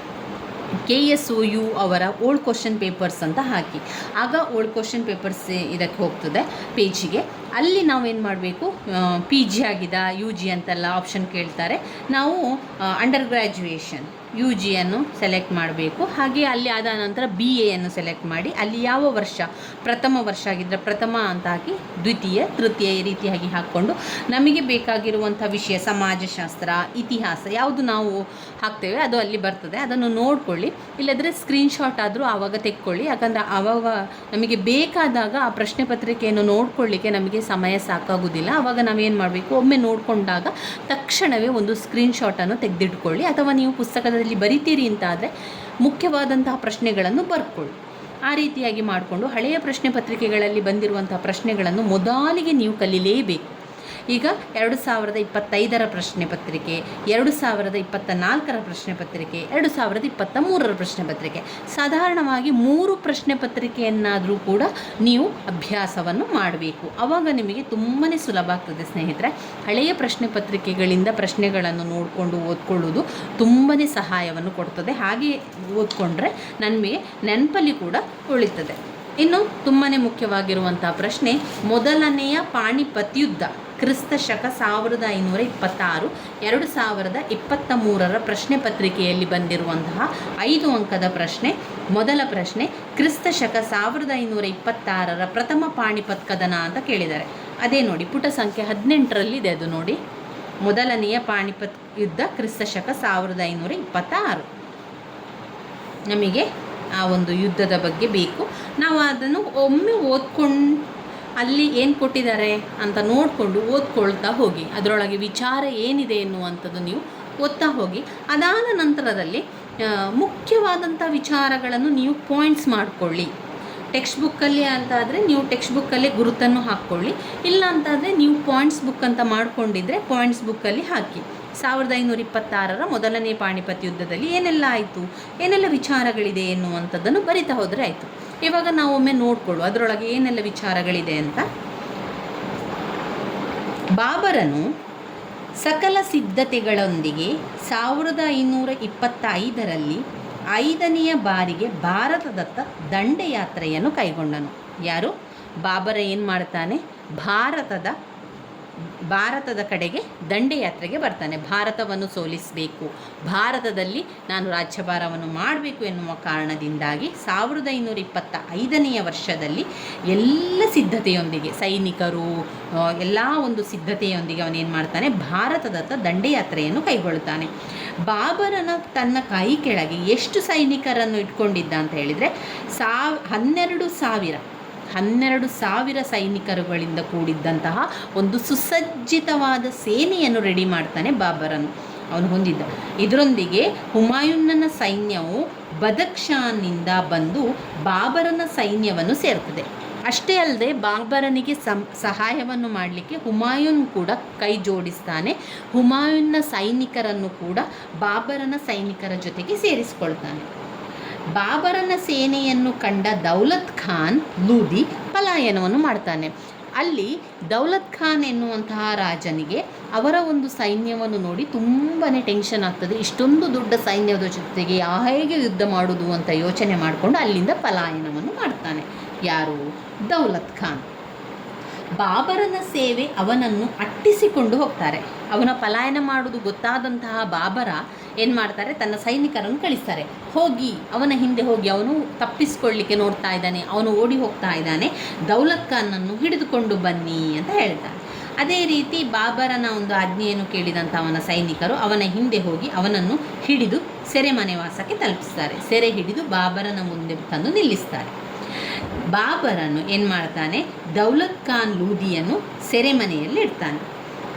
KSOU ಅವರ ಓಲ್ಡ್ ಕ್ವಶನ್ ಪೇಪರ್ಸ್ ಅಂತ ಹಾಕಿ, ಆಗ ಓಲ್ಡ್ ಕ್ವಶನ್ ಪೇಪರ್ಸ್ ಇದಕ್ಕೆ ಹೋಗ್ತದೆ ಪೇಜಿಗೆ. ಅಲ್ಲಿ ನಾವೇನು ಮಾಡಬೇಕು, PG ಆಗಿದೆ, UG ಅಂತೆಲ್ಲ ಆಪ್ಷನ್ ಕೇಳ್ತಾರೆ. ನಾವು ಅಂಡರ್ ಗ್ರ್ಯಾಜುಯೇಷನ್ UGಯನ್ನು ಸೆಲೆಕ್ಟ್ ಮಾಡಬೇಕು. ಹಾಗೆ ಅಲ್ಲಿ ಆದ ನಂತರ BAಯನ್ನು ಸೆಲೆಕ್ಟ್ ಮಾಡಿ, ಅಲ್ಲಿ ಯಾವ ವರ್ಷ, ಪ್ರಥಮ ವರ್ಷ ಆಗಿದ್ದರೆ ಪ್ರಥಮ ಅಂತ ಹಾಕಿ, ದ್ವಿತೀಯ, ತೃತೀಯ ಈ ರೀತಿಯಾಗಿ ಹಾಕ್ಕೊಂಡು ನಮಗೆ ಬೇಕಾಗಿರುವಂಥ ವಿಷಯ, ಸಮಾಜಶಾಸ್ತ್ರ, ಇತಿಹಾಸ ಯಾವುದು ನಾವು ಹಾಕ್ತೇವೆ ಅದು ಅಲ್ಲಿ ಬರ್ತದೆ. ಅದನ್ನು ನೋಡಿಕೊಳ್ಳಿ. ಇಲ್ಲದ್ರೆ ಸ್ಕ್ರೀನ್ಶಾಟ್ ಆದರೂ ಆವಾಗ ತೆಕ್ಕೊಳ್ಳಿ. ಯಾಕಂದರೆ ಆವಾಗ ನಮಗೆ ಬೇಕಾದಾಗ ಆ ಪ್ರಶ್ನೆ ಪತ್ರಿಕೆಯನ್ನು ನೋಡ್ಕೊಳ್ಳಿಕ್ಕೆ ನಮಗೆ ಸಮಯ ಸಾಕಾಗೋದಿಲ್ಲ. ಆವಾಗ ನಾವೇನು ಮಾಡಬೇಕು, ಒಮ್ಮೆ ನೋಡಿಕೊಂಡಾಗ ತಕ್ಷಣವೇ ಒಂದು ಸ್ಕ್ರೀನ್ಶಾಟನ್ನು ತೆಗೆದಿಟ್ಕೊಳ್ಳಿ. ಅಥವಾ ನೀವು ಪುಸ್ತಕದಲ್ಲಿ ಬರಿತೀರಿ ಅಂತ ಆದರೆ ಮುಖ್ಯವಾದಂತಹ ಪ್ರಶ್ನೆಗಳನ್ನು ಬರ್ಕೊಳ್ಳಿ. ಆ ರೀತಿಯಾಗಿ ಮಾಡಿಕೊಂಡು ಹಳೆಯ ಪ್ರಶ್ನೆ ಪತ್ರಿಕೆಗಳಲ್ಲಿ ಬಂದಿರುವಂತಹ ಪ್ರಶ್ನೆಗಳನ್ನು ಮೊದಲಿಗೆ ನೀವು ಕಲೀಲೇಬೇಕು. ಈಗ 2025ರ ಪ್ರಶ್ನೆ ಪತ್ರಿಕೆ, 2024ರ ಪ್ರಶ್ನೆ ಪತ್ರಿಕೆ, 2023ರ ಪ್ರಶ್ನೆ ಪತ್ರಿಕೆ, ಸಾಧಾರಣವಾಗಿ 3 ಪ್ರಶ್ನೆ ಪತ್ರಿಕೆಯನ್ನಾದರೂ ಕೂಡ ನೀವು ಅಭ್ಯಾಸವನ್ನು ಮಾಡಬೇಕು. ಆವಾಗ ನಿಮಗೆ ತುಂಬಾ ಸುಲಭ ಆಗ್ತದೆ ಸ್ನೇಹಿತರೆ. ಹಳೆಯ ಪ್ರಶ್ನೆ ಪತ್ರಿಕೆಗಳಿಂದ ಪ್ರಶ್ನೆಗಳನ್ನು ನೋಡಿಕೊಂಡು ಓದ್ಕೊಳ್ಳೋದು ತುಂಬಾ ಸಹಾಯವನ್ನು ಕೊಡ್ತದೆ. ಹಾಗೆ ಓದ್ಕೊಂಡ್ರೆ ನಮಗೆ ನೆನಪಲ್ಲಿ ಕೂಡ ಉಳಿತದೆ. ಇನ್ನು ತುಂಬಾ ಮುಖ್ಯವಾಗಿರುವಂಥ ಪ್ರಶ್ನೆ, ಮೊದಲನೆಯ ಪಾಣಿಪತ್ ಯುದ್ಧ ಕ್ರಿಸ್ತ ಶಕ 1526, 2023ರ ಪ್ರಶ್ನೆ ಪತ್ರಿಕೆಯಲ್ಲಿ ಬಂದಿರುವಂತಹ 5 ಅಂಕದ ಪ್ರಶ್ನೆ. ಮೊದಲ ಪ್ರಶ್ನೆ, ಕ್ರಿಸ್ತ ಶಕ 1526ರ ಪ್ರಥಮ ಪಾಣಿಪತ್ ಕದನ ಅಂತ ಕೇಳಿದ್ದಾರೆ. ಅದೇ ನೋಡಿ, ಪುಟ ಸಂಖ್ಯೆ 18ರಲ್ಲಿದೆ ಅದು ನೋಡಿ. ಮೊದಲನೆಯ ಪಾಣಿಪತ್ ಯುದ್ಧ ಕ್ರಿಸ್ತ ಶಕ 1526. ನಮಗೆ ಆ ಒಂದು ಯುದ್ಧದ ಬಗ್ಗೆ ಬೇಕು. ನಾವು ಅದನ್ನು ಒಮ್ಮೆ ಓದ್ಕೊಂಡು ಅಲ್ಲಿ ಏನು ಕೊಟ್ಟಿದ್ದಾರೆ ಅಂತ ನೋಡಿಕೊಂಡು ಓದ್ಕೊಳ್ತಾ ಹೋಗಿ, ಅದರೊಳಗೆ ವಿಚಾರ ಏನಿದೆ ಎನ್ನುವಂಥದ್ದು ನೀವು ಓದ್ತಾ ಹೋಗಿ. ಅದಾದ ನಂತರದಲ್ಲಿ ಮುಖ್ಯವಾದಂಥ ವಿಚಾರಗಳನ್ನು ನೀವು ಪಾಯಿಂಟ್ಸ್ ಮಾಡಿಕೊಳ್ಳಿ. ಟೆಕ್ಸ್ಟ್ ಬುಕ್ಕಲ್ಲಿ ಅಂತ ಆದರೆ ನೀವು ಟೆಕ್ಸ್ಟ್ ಬುಕ್ಕಲ್ಲೇ ಗುರುತನ್ನು ಹಾಕ್ಕೊಳ್ಳಿ, ಇಲ್ಲ ಅಂತಾದರೆ ನೀವು ಪಾಯಿಂಟ್ಸ್ ಬುಕ್ ಅಂತ ಮಾಡಿಕೊಂಡಿದ್ರೆ ಪಾಯಿಂಟ್ಸ್ ಬುಕ್ಕಲ್ಲಿ ಹಾಕಿ. 1526 ಮೊದಲನೇ ಪಾಣಿಪತ್ ಯುದ್ಧದಲ್ಲಿ ಏನೆಲ್ಲ ಆಯಿತು, ಏನೆಲ್ಲ ವಿಚಾರಗಳಿದೆ ಎನ್ನುವಂಥದ್ದನ್ನು ಬರಿತಾ ಹೋದರೆ ಆಯಿತು. ಇವಾಗ ನಾವು ಒಮ್ಮೆ ನೋಡಿಕೊಳ್ಳು ಅದರೊಳಗೆ ಏನೆಲ್ಲ ವಿಚಾರಗಳಿದೆ ಅಂತ. ಬಾಬರನು ಸಕಲ ಸಿದ್ಧತೆಗಳೊಂದಿಗೆ 1525ರಲ್ಲಿ 5ನೆಯ ಬಾರಿಗೆ ಭಾರತದತ್ತ ದಂಡಯಾತ್ರೆಯನ್ನು ಕೈಗೊಂಡನು. ಯಾರು? ಬಾಬರ ಏನು ಮಾಡ್ತಾನೆ, ಭಾರತದ ಕಡೆಗೆ ದಂಡಯಾತ್ರೆಗೆ ಬರ್ತಾನೆ. ಭಾರತವನ್ನು ಸೋಲಿಸಬೇಕು, ಭಾರತದಲ್ಲಿ ನಾನು ರಾಜ್ಯಭಾರವನ್ನು ಮಾಡಬೇಕು ಎನ್ನುವ ಕಾರಣದಿಂದಾಗಿ 1525ನೆಯ ವರ್ಷದಲ್ಲಿ ಎಲ್ಲ ಸಿದ್ಧತೆಯೊಂದಿಗೆ, ಸೈನಿಕರು ಎಲ್ಲ ಒಂದು ಸಿದ್ಧತೆಯೊಂದಿಗೆ ಅವನೇನು ಮಾಡ್ತಾನೆ, ಭಾರತದತ್ತ ದಂಡಯಾತ್ರೆಯನ್ನು ಕೈಗೊಳ್ಳುತ್ತಾನೆ. ಬಾಬರನ ತನ್ನ ಕೈ ಕೆಳಗೆ ಎಷ್ಟು ಸೈನಿಕರನ್ನು ಇಟ್ಕೊಂಡಿದ್ದ ಅಂತ ಹೇಳಿದರೆ 12,000 ಸೈನಿಕರುಗಳಿಂದ ಕೂಡಿದ್ದಂತಹ ಒಂದು ಸುಸಜ್ಜಿತವಾದ ಸೇನೆಯನ್ನು ರೆಡಿ ಮಾಡ್ತಾನೆ ಬಾಬರನು. ಅವನು ಹೊಂದಿದ್ದ. ಇದರೊಂದಿಗೆ ಹುಮಾಯೂನ್ನನ ಸೈನ್ಯವು ಬದಕ್ಷಾನ್ನಿಂದ ಬಂದು ಬಾಬರನ ಸೈನ್ಯವನ್ನು ಸೇರ್ತದೆ. ಅಷ್ಟೇ ಅಲ್ಲದೆ ಬಾಬರನಿಗೆ ಸಹಾಯವನ್ನು ಮಾಡಲಿಕ್ಕೆ ಹುಮಾಯೂನ್ ಕೂಡ ಕೈ ಜೋಡಿಸ್ತಾನೆ. ಹುಮಾಯೂನ್ನ ಸೈನಿಕರನ್ನು ಕೂಡ ಬಾಬರನ ಸೈನಿಕರ ಜೊತೆಗೆ ಸೇರಿಸಿಕೊಳ್ತಾನೆ. ಬಾಬರನ ಸೇನೆಯನ್ನು ಕಂಡ ದೌಲತ್ ಖಾನ್ ಲೂದಿ ಪಲಾಯನವನ್ನು ಮಾಡ್ತಾನೆ. ಅಲ್ಲಿ ದೌಲತ್ ಖಾನ್ ಎನ್ನುವಂತಹ ರಾಜನಿಗೆ ಅವರ ಒಂದು ಸೈನ್ಯವನ್ನು ನೋಡಿ ತುಂಬಾ ಟೆನ್ಷನ್ ಆಗ್ತದೆ. ಇಷ್ಟೊಂದು ದೊಡ್ಡ ಸೈನ್ಯದ ಜೊತೆಗೆ ಹೇಗೆ ಯುದ್ಧ ಮಾಡೋದು ಅಂತ ಯೋಚನೆ ಮಾಡಿಕೊಂಡು ಅಲ್ಲಿಂದ ಪಲಾಯನವನ್ನು ಮಾಡ್ತಾನೆ. ಯಾರು? ದೌಲತ್ ಖಾನ್. ಬಾಬರನ ಸೇವೆ ಅವನನ್ನು ಅಟ್ಟಿಸಿಕೊಂಡು ಹೋಗ್ತಾರೆ. ಅವನ ಪಲಾಯನ ಮಾಡುವುದು ಗೊತ್ತಾದಂತಹ ಬಾಬರ ಏನು ಮಾಡ್ತಾರೆ, ತನ್ನ ಸೈನಿಕರನ್ನು ಕಳಿಸ್ತಾರೆ. ಹೋಗಿ ಅವನ ಹಿಂದೆ ಹೋಗಿ, ಅವನು ತಪ್ಪಿಸ್ಕೊಳ್ಳಿಕ್ಕೆ ನೋಡ್ತಾ ಇದ್ದಾನೆ, ಅವನು ಓಡಿ ಹೋಗ್ತಾ ಇದ್ದಾನೆ, ದೌಲತ್ ಖಾನನ್ನು ಹಿಡಿದುಕೊಂಡು ಬನ್ನಿ ಅಂತ ಹೇಳ್ತಾನೆ. ಅದೇ ರೀತಿ ಬಾಬರನ ಒಂದು ಆಜ್ಞೆಯನ್ನು ಕೇಳಿದಂಥ ಅವನ ಸೈನಿಕರು ಅವನ ಹಿಂದೆ ಹೋಗಿ ಅವನನ್ನು ಹಿಡಿದು ಸೆರೆಮನೆ ವಾಸಕ್ಕೆ ತಲುಪಿಸ್ತಾರೆ. ಸೆರೆ ಹಿಡಿದು ಬಾಬರನ ಮುಂದೆ ತಂದು ನಿಲ್ಲಿಸ್ತಾರೆ. ಬಾಬರನು ಏನು ಮಾಡ್ತಾನೆ, ದೌಲತ್ ಖಾನ್ ಲೂದಿಯನ್ನು ಸೆರೆಮನೆಯಲ್ಲಿ ಇಡ್ತಾನೆ.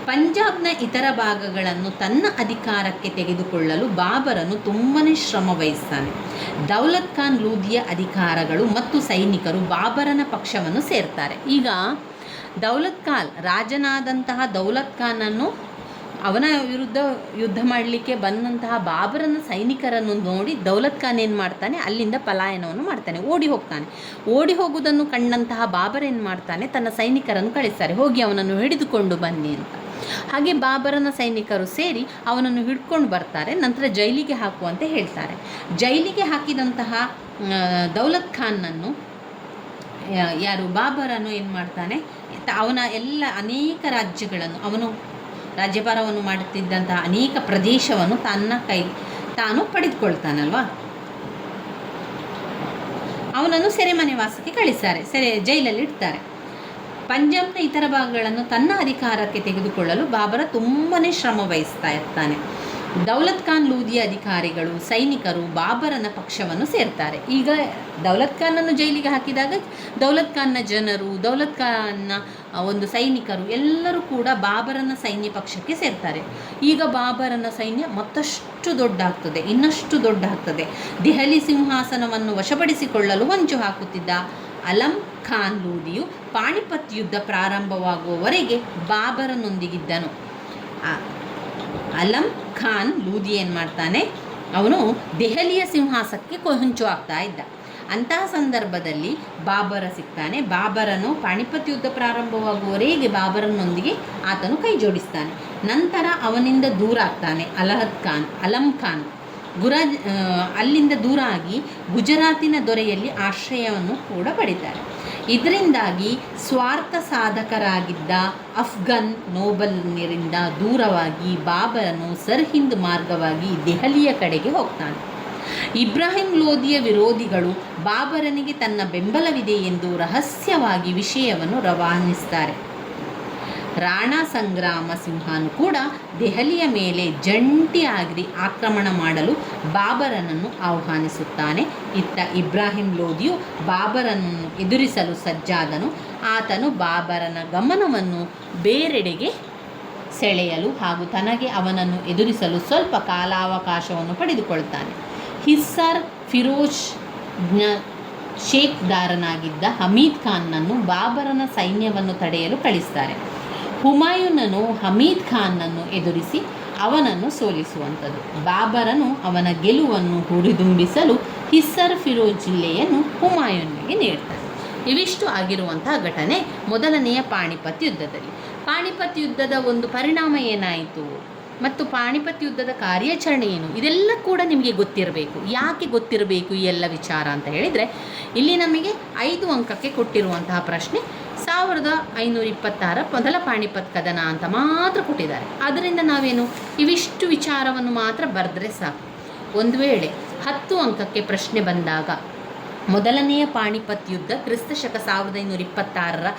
ಪಂಜಾಬ್ನ ಇತರ ಭಾಗಗಳನ್ನು ತನ್ನ ಅಧಿಕಾರಕ್ಕೆ ತೆಗೆದುಕೊಳ್ಳಲು ಬಾಬರನು ತುಂಬಾ ಶ್ರಮ ವಹಿಸ್ತಾನೆ. ದೌಲತ್ ಖಾನ್ ಲೂದಿಯ ಅಧಿಕಾರಗಳು ಮತ್ತು ಸೈನಿಕರು ಬಾಬರನ ಪಕ್ಷವನ್ನು ಸೇರ್ತಾರೆ. ಈಗ ದೌಲತ್ ಖಾನ್ ರಾಜನಾದಂತಹ ದೌಲತ್ ಖಾನನ್ನು ಅವನ ವಿರುದ್ಧ ಯುದ್ಧ ಮಾಡಲಿಕ್ಕೆ ಬಂದಂತಹ ಬಾಬರನ ಸೈನಿಕರನ್ನು ನೋಡಿ ದೌಲತ್ ಖಾನ್ ಏನು ಮಾಡ್ತಾನೆ, ಅಲ್ಲಿಂದ ಪಲಾಯನವನ್ನು ಮಾಡ್ತಾನೆ, ಓಡಿ ಹೋಗ್ತಾನೆ. ಓಡಿ ಹೋಗುವುದನ್ನು ಕಂಡಂತಹ ಬಾಬರ್ ಏನು ಮಾಡ್ತಾನೆ, ತನ್ನ ಸೈನಿಕರನ್ನು ಕಳಿಸ್ತಾರೆ, ಹೋಗಿ ಅವನನ್ನು ಹಿಡಿದುಕೊಂಡು ಬನ್ನಿ ಅಂತ. ಹಾಗೆ ಬಾಬರನ ಸೈನಿಕರು ಸೇರಿ ಅವನನ್ನು ಹಿಡ್ಕೊಂಡು ಬರ್ತಾರೆ. ನಂತರ ಜೈಲಿಗೆ ಹಾಕುವಂತೆ ಹೇಳ್ತಾರೆ. ಜೈಲಿಗೆ ಹಾಕಿದಂತಹ ದೌಲತ್ ಖಾನ್ನನ್ನು ಯಾರು ಬಾಬರನು ಏನು ಮಾಡ್ತಾನೆ, ಅವನ ಎಲ್ಲ ಅನೇಕ ರಾಜ್ಯಗಳನ್ನು, ಅವನು ರಾಜ್ಯಭಾರವನ್ನು ಮಾಡುತ್ತಿದ್ದಂತಹ ಅನೇಕ ಪ್ರದೇಶವನ್ನು ತಾನು ಪಡೆದುಕೊಳ್ತಾನಲ್ವಾ. ಅವನನ್ನು ಸೆರೆಮನೆ ವಾಸಕ್ಕೆ ಕಳಿಸ್ತಾರೆ, ಜೈಲಲ್ಲಿ ಇಡ್ತಾರೆ. ಪಂಜಾಬ್ನ ಇತರ ಭಾಗಗಳನ್ನು ತನ್ನ ಅಧಿಕಾರಕ್ಕೆ ತೆಗೆದುಕೊಳ್ಳಲು ಬಾಬರ ತುಂಬಾ ಶ್ರಮ ವಹಿಸ್ತಾ ಇರ್ತಾನೆ. ದೌಲತ್ ಖಾನ್ ಲೂದಿಯ ಅಧಿಕಾರಿಗಳು, ಸೈನಿಕರು ಬಾಬರನ ಪಕ್ಷವನ್ನು ಸೇರ್ತಾರೆ. ಈಗ ದೌಲತ್ ಖಾನನ್ನು ಜೈಲಿಗೆ ಹಾಕಿದಾಗ ದೌಲತ್ ಖಾನ್ನ ಜನರು, ದೌಲತ್ ಖಾನ್ನ ಒಂದು ಸೈನಿಕರು ಎಲ್ಲರೂ ಕೂಡ ಬಾಬರನ ಸೈನ್ಯ ಪಕ್ಷಕ್ಕೆ ಸೇರ್ತಾರೆ. ಈಗ ಬಾಬರನ ಸೈನ್ಯ ಮತ್ತಷ್ಟು ದೊಡ್ಡ ಆಗ್ತದೆ, ಇನ್ನಷ್ಟು ದೊಡ್ಡ ಆಗ್ತದೆ. ದೆಹಲಿ ಸಿಂಹಾಸನವನ್ನು ವಶಪಡಿಸಿಕೊಳ್ಳಲು ಹೊಂಚು ಹಾಕುತ್ತಿದ್ದ ಅಲಂ ಖಾನ್ ಲೂದಿಯು ಪಾಣಿಪತ್ ಯುದ್ಧ ಪ್ರಾರಂಭವಾಗುವವರೆಗೆ ಬಾಬರನೊಂದಿಗಿದ್ದನು. ಅಲಂ ಖಾನ್ ಲೂದಿ ಏನು ಮಾಡ್ತಾನೆ, ಅವನು ದೆಹಲಿಯ ಸಿಂಹಾಸಕ್ಕೆ ಹೊಂಚು ಆಗ್ತಾ ಇದ್ದ. ಅಂತಹ ಸಂದರ್ಭದಲ್ಲಿ ಬಾಬರ ಸಿಗ್ತಾನೆ. ಬಾಬರನು ಪಾಣಿಪತ್ ಯುದ್ಧ ಪ್ರಾರಂಭವಾಗುವವರೆಗೆ ಬಾಬರನೊಂದಿಗೆ ಆತನು ಕೈ ಜೋಡಿಸ್ತಾನೆ. ನಂತರ ಅವನಿಂದ ದೂರ ಆಗ್ತಾನೆ ಅಲಂ ಖಾನ್. ಅಲ್ಲಿಂದ ದೂರ ಆಗಿ ಗುಜರಾತಿನ ದೊರೆಯಲ್ಲಿ ಆಶ್ರಯವನ್ನು ಕೂಡ ಪಡಿತಾರೆ. ಇದರಿಂದಾಗಿ ಸ್ವಾರ್ಥ ಸಾಧಕರಾಗಿದ್ದ ಅಫ್ಘನ್ ನೋಬಲ್ನರಿಂದ ದೂರವಾಗಿ ಬಾಬರನು ಸರ್ಹಿಂದ್ ಮಾರ್ಗವಾಗಿ ದೆಹಲಿಯ ಕಡೆಗೆ ಹೋಗ್ತಾನೆ. ಇಬ್ರಾಹಿಂ ಲೋದಿಯ ವಿರೋಧಿಗಳು ಬಾಬರನಿಗೆ ತನ್ನ ಬೆಂಬಲವಿದೆ ಎಂದು ರಹಸ್ಯವಾಗಿ ವಿಷಯವನ್ನು ರವಾನಿಸ್ತಾರೆ. ರಾಣಾ ಸಂಗ್ರಾಮ ಸಿಂಹನು ಕೂಡ ದೆಹಲಿಯ ಮೇಲೆ ಜಂಟಿಯಾಗಿ ಆಕ್ರಮಣ ಮಾಡಲು ಬಾಬರನನ್ನು ಆಹ್ವಾನಿಸುತ್ತಾನೆ. ಇತ್ತ ಇಬ್ರಾಹಿಂ ಲೋದಿಯು ಬಾಬರನನ್ನು ಎದುರಿಸಲು ಸಜ್ಜಾದನು. ಆತನು ಬಾಬರನ ಗಮನವನ್ನು ಬೇರೆಡೆಗೆ ಸೆಳೆಯಲು ಹಾಗೂ ತನಗೆ ಅವನನ್ನು ಎದುರಿಸಲು ಸ್ವಲ್ಪ ಕಾಲಾವಕಾಶವನ್ನು ಪಡೆದುಕೊಳ್ತಾನೆ. ಹಿಸ್ಸಾರ್ ಫಿರೋಜ್ನ ಶೇಖ್ದಾರನಾಗಿದ್ದ ಹಮೀದ್ ಖಾನ್ನನ್ನು ಬಾಬರನ ಸೈನ್ಯವನ್ನು ತಡೆಯಲು ಕಳಿಸ್ತಾರೆ. ಹುಮಾಯೂನನು ಹಮೀದ್ ಖಾನ್ನನ್ನು ಎದುರಿಸಿ ಅವನನ್ನು ಸೋಲಿಸುವಂಥದ್ದು. ಬಾಬರನು ಅವನ ಗೆಲುವನ್ನು ಹುರಿದುಂಬಿಸಲು ಹಿಸ್ಸರ್ ಫಿರೋಜ್ ಜಿಲ್ಲೆಯನ್ನು ಹುಮಾಯೂನ್ಗೆ ನೀಡ್ತಾನೆ. ಇವಿಷ್ಟು ಆಗಿರುವಂತಹ ಘಟನೆ ಮೊದಲನೆಯ ಪಾಣಿಪತ್ ಯುದ್ಧದಲ್ಲಿ. ಪಾಣಿಪತ್ ಯುದ್ಧದ ಒಂದು ಪರಿಣಾಮ ಏನಾಯಿತು ಮತ್ತು ಪಾಣಿಪತ್ ಯುದ್ಧದ ಕಾರ್ಯಾಚರಣೆ ಏನು, ಇದೆಲ್ಲ ಕೂಡ ನಿಮಗೆ ಗೊತ್ತಿರಬೇಕು. ಯಾಕೆ ಗೊತ್ತಿರಬೇಕು ಈ ಎಲ್ಲ ವಿಚಾರ ಅಂತ ಹೇಳಿದರೆ, ಇಲ್ಲಿ ನಮಗೆ 5 ಅಂಕಕ್ಕೆ ಕೊಟ್ಟಿರುವಂತಹ ಪ್ರಶ್ನೆ 1526 ಮೊದಲ ಪಾಣಿಪತ್ ಕದನ ಅಂತ ಮಾತ್ರ ಕೊಟ್ಟಿದ್ದಾರೆ. ಅದರಿಂದ ನಾವೇನು ಇವಿಷ್ಟು ವಿಚಾರವನ್ನು ಮಾತ್ರ ಬರೆದ್ರೆ ಸಾಕು. ಒಂದು ವೇಳೆ 10 ಅಂಕಕ್ಕೆ ಪ್ರಶ್ನೆ ಬಂದಾಗ ಮೊದಲನೆಯ ಪಾಣಿಪತ್ ಯುದ್ಧ ಕ್ರಿಸ್ತಶಕ 1526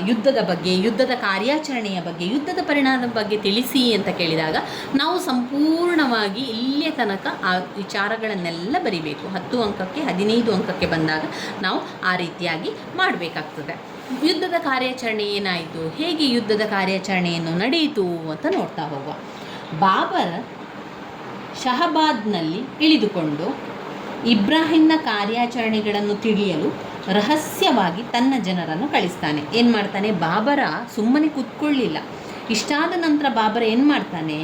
ಯುದ್ಧದ ಬಗ್ಗೆ, ಯುದ್ಧದ ಕಾರ್ಯಾಚರಣೆಯ ಬಗ್ಗೆ, ಯುದ್ಧದ ಪರಿಣಾಮದ ಬಗ್ಗೆ ತಿಳಿಸಿ ಅಂತ ಕೇಳಿದಾಗ ನಾವು ಸಂಪೂರ್ಣವಾಗಿ ಇಲ್ಲಿಯ ತನಕ ಆ ವಿಚಾರಗಳನ್ನೆಲ್ಲ ಬರಿಬೇಕು. 10 ಅಂಕಕ್ಕೆ 15 ಅಂಕಕ್ಕೆ ಬಂದಾಗ ನಾವು ಆ ರೀತಿಯಾಗಿ ಮಾಡಬೇಕಾಗ್ತದೆ. ಯುದ್ಧದ ಕಾರ್ಯಾಚರಣೆ ಏನಾಯಿತು, ಹೇಗೆ ಯುದ್ಧದ ಕಾರ್ಯಾಚರಣೆಯನ್ನು ನಡೆಯಿತು ಅಂತ ನೋಡ್ತಾ ಹೋಗುವ. ಬಾಬರ್ ಶಹಬಾದ್ನಲ್ಲಿ ಇಳಿದುಕೊಂಡು ಇಬ್ರಾಹಿಂನ ಕಾರ್ಯಾಚರಣೆಗಳನ್ನು ತಿಳಿಯಲು ರಹಸ್ಯವಾಗಿ ತನ್ನ ಜನರನ್ನು ಕಳಿಸ್ತಾನೆ. ಏನು ಮಾಡ್ತಾನೆ, ಬಾಬರ ಸುಮ್ಮನೆ ಕೂತ್ಕೊಳ್ಳಿಲ್ಲ. ಇಷ್ಟಾದ ನಂತರ ಬಾಬರ ಏನು ಮಾಡ್ತಾನೆ,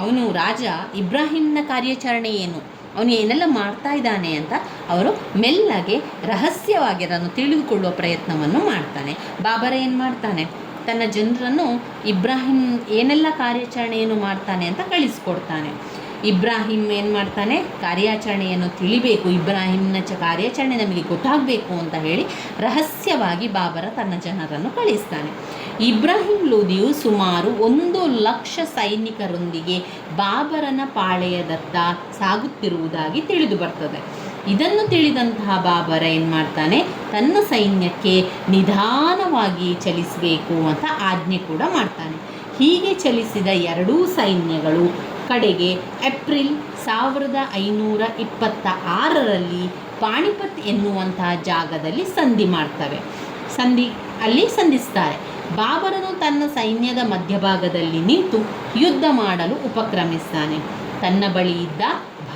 ಅವನು ರಾಜ ಇಬ್ರಾಹಿಂನ ಕಾರ್ಯಾಚರಣೆ ಏನು, ಅವನು ಏನೆಲ್ಲ ಮಾಡ್ತಾ ಇದ್ದಾನೆ ಅಂತ ಅವರು ಮೆಲ್ಲಗೆ ರಹಸ್ಯವಾಗಿ ಅದನ್ನು ತಿಳಿದುಕೊಳ್ಳುವ ಪ್ರಯತ್ನವನ್ನು ಮಾಡ್ತಾನೆ. ಬಾಬರ ಏನು ಮಾಡ್ತಾನೆ, ತನ್ನ ಜನರನ್ನು ಇಬ್ರಾಹಿಂ ಏನೆಲ್ಲ ಕಾರ್ಯಾಚರಣೆಯನ್ನು ಮಾಡ್ತಾನೆ ಅಂತ ಕಳಿಸ್ಕೊಡ್ತಾನೆ. ಇಬ್ರಾಹಿಂ ಏನು ಮಾಡ್ತಾನೆ, ಕಾರ್ಯಾಚರಣೆಯನ್ನು ತಿಳಿಬೇಕು, ಇಬ್ರಾಹಿಂನ ಕಾರ್ಯಾಚರಣೆ ನಮಗೆ ಗೊತ್ತಾಗಬೇಕು ಅಂತ ಹೇಳಿ ರಹಸ್ಯವಾಗಿ ಬಾಬರ ತನ್ನ ಜನರನ್ನು ಕಳಿಸ್ತಾನೆ. ಇಬ್ರಾಹಿಂ ಲೋದಿಯು ಸುಮಾರು 1,00,000 ಸೈನಿಕರೊಂದಿಗೆ ಬಾಬರನ ಪಾಳೆಯದತ್ತ ಸಾಗುತ್ತಿರುವುದಾಗಿ ತಿಳಿದು ಬರ್ತದೆ. ಇದನ್ನು ತಿಳಿದಂತಹ ಬಾಬರ ಏನು ಮಾಡ್ತಾನೆ, ತನ್ನ ಸೈನ್ಯಕ್ಕೆ ನಿಧಾನವಾಗಿ ಚಲಿಸಬೇಕು ಅಂತ ಆಜ್ಞೆ ಕೂಡ ಮಾಡ್ತಾನೆ. ಹೀಗೆ ಚಲಿಸಿದ ಎರಡೂ ಸೈನ್ಯಗಳು ಕಡೆಗೆ ಏಪ್ರಿಲ್ 1526ರಲ್ಲಿ ಪಾಣಿಪತ್ ಎನ್ನುವಂತಹ ಜಾಗದಲ್ಲಿ ಸಂಧಿ ಮಾಡ್ತವೆ. ಸಂಧಿಸ್ತಾರೆ. ಬಾಬರನು ತನ್ನ ಸೈನ್ಯದ ಮಧ್ಯಭಾಗದಲ್ಲಿ ನಿಂತು ಯುದ್ಧ ಮಾಡಲು ಉಪಕ್ರಮಿಸ್ತಾನೆ. ತನ್ನ ಬಳಿ ಇದ್ದ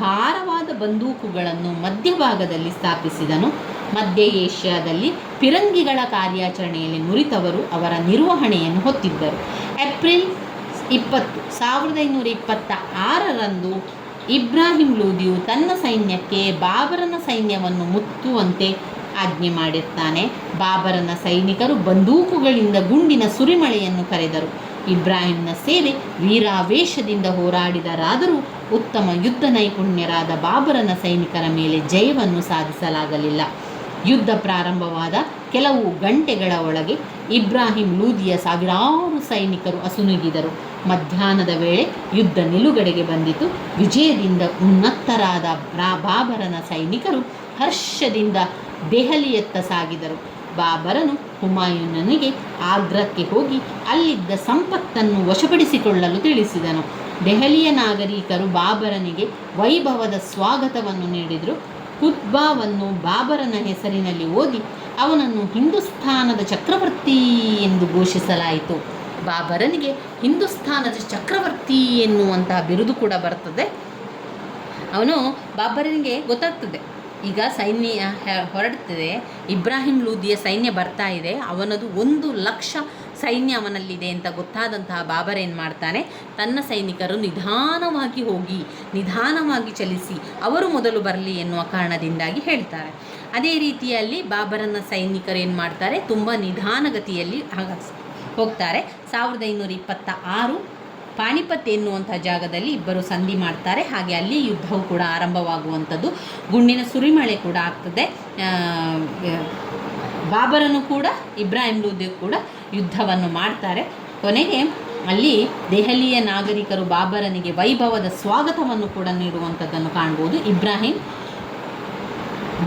ಭಾರವಾದ ಬಂದೂಕುಗಳನ್ನು ಮಧ್ಯಭಾಗದಲ್ಲಿ ಸ್ಥಾಪಿಸಿದನು. ಮಧ್ಯ ಏಷ್ಯಾದಲ್ಲಿ ಫಿರಂಗಿಗಳ ಕಾರ್ಯಾಚರಣೆಯಲ್ಲಿ ನುರಿತವರು ಅವರ ನಿರ್ವಹಣೆಯನ್ನು ಹೊತ್ತಿದ್ದರು. ಏಪ್ರಿಲ್ 20, 1526ರಂದು ಇಬ್ರಾಹಿಂ ಲೋದಿಯು ತನ್ನ ಸೈನ್ಯಕ್ಕೆ ಬಾಬರನ ಸೈನ್ಯವನ್ನು ಮುತ್ತುವಂತೆ ಆಜ್ಞೆ ಮಾಡಿರ್ತಾನೆ. ಬಾಬರನ ಸೈನಿಕರು ಬಂದೂಕುಗಳಿಂದ ಗುಂಡಿನ ಸುರಿಮಳೆಯನ್ನು ಕರೆದರು. ಇಬ್ರಾಹಿಂನ ಸೇವೆ ವೀರಾವೇಶದಿಂದ ಹೋರಾಡಿದರಾದರೂ ಉತ್ತಮ ಯುದ್ಧ ನೈಪುಣ್ಯರಾದ ಬಾಬರನ ಸೈನಿಕರ ಮೇಲೆ ಜಯವನ್ನು ಸಾಧಿಸಲಾಗಲಿಲ್ಲ. ಯುದ್ಧ ಪ್ರಾರಂಭವಾದ ಕೆಲವು ಗಂಟೆಗಳ ಒಳಗೆ ಇಬ್ರಾಹಿಂ ಲೂದಿಯ ಸಾವಿರಾರು ಸೈನಿಕರು ಅಸುನೀಗಿದರು. ಮಧ್ಯಾಹ್ನದ ವೇಳೆ ಯುದ್ಧ ನಿಲುಗಡೆಗೆ ಬಂದಿತು. ವಿಜಯದಿಂದ ಉನ್ನತರಾದ ಬಾಬರನ ಸೈನಿಕರು ಹರ್ಷದಿಂದ ದೆಹಲಿಯತ್ತ ಸಾಗಿದರು. ಬಾಬರನು ಹುಮಾಯೂನನಿಗೆ ಆಗ್ರಾಕ್ಕೆ ಹೋಗಿ ಅಲ್ಲಿದ್ದ ಸಂಪತ್ತನ್ನು ವಶಪಡಿಸಿಕೊಳ್ಳಲು ತಿಳಿಸಿದನು. ದೆಹಲಿಯ ನಾಗರಿಕರು ಬಾಬರನಿಗೆ ವೈಭವದ ಸ್ವಾಗತವನ್ನು ನೀಡಿದರು. ಖುತ್ಬಾವನ್ನು ಬಾಬರನ ಹೆಸರಿನಲ್ಲಿ ಓದಿ ಅವನನ್ನು ಹಿಂದೂಸ್ಥಾನದ ಚಕ್ರವರ್ತಿ ಎಂದು ಘೋಷಿಸಲಾಯಿತು. ಬಾಬರನಿಗೆ ಹಿಂದೂಸ್ಥಾನದ ಚಕ್ರವರ್ತಿ ಎನ್ನುವಂತಹ ಬಿರುದು ಕೂಡ ಬರ್ತದೆ. ಬಾಬರನಿಗೆ ಗೊತ್ತಾಗ್ತದೆ, ಈಗ ಸೈನ್ಯ ಹೊರಡ್ತದೆ, ಇಬ್ರಾಹಿಂ ಲೂದಿಯ ಸೈನ್ಯ ಬರ್ತಾ ಇದೆ, ಅವನದು 1,00,000 ಸೈನ್ಯ ಅವನಲ್ಲಿದೆ ಅಂತ ಗೊತ್ತಾದಂತಹ ಬಾಬರ್ ಏನು ಮಾಡ್ತಾನೆ, ತನ್ನ ಸೈನಿಕರು ನಿಧಾನವಾಗಿ ಹೋಗಿ ನಿಧಾನವಾಗಿ ಚಲಿಸಿ ಅವರು ಮೊದಲು ಬರಲಿ ಎನ್ನುವ ಕಾರಣದಿಂದಾಗಿ ಹೇಳ್ತಾರೆ. ಅದೇ ರೀತಿಯಲ್ಲಿ ಬಾಬರನ ಸೈನಿಕರು ಏನು ಮಾಡ್ತಾರೆ, ತುಂಬ ನಿಧಾನಗತಿಯಲ್ಲಿ ಹೋಗ್ತಾರೆ. 1526 ಪಾಣಿಪತ್ ಎನ್ನುವಂಥ ಜಾಗದಲ್ಲಿ ಇಬ್ಬರು ಸಂಧಿ ಮಾಡ್ತಾರೆ. ಹಾಗೆ ಅಲ್ಲಿ ಯುದ್ಧವು ಕೂಡ ಆರಂಭವಾಗುವಂಥದ್ದು, ಗುಂಡಿನ ಸುರಿಮಳೆ ಕೂಡ ಆಗ್ತದೆ. ಬಾಬರನು ಕೂಡ ಇಬ್ರಾಹಿಂ ಲೋದಿ ಕೂಡ ಯುದ್ಧವನ್ನು ಮಾಡ್ತಾರೆ. ಕೊನೆಗೆ ಅಲ್ಲಿ ದೆಹಲಿಯ ನಾಗರಿಕರು ಬಾಬರನಿಗೆ ವೈಭವದ ಸ್ವಾಗತವನ್ನು ಕೂಡ ನೀಡುವಂಥದ್ದನ್ನು ಕಾಣ್ಬೋದು. ಇಬ್ರಾಹಿಂ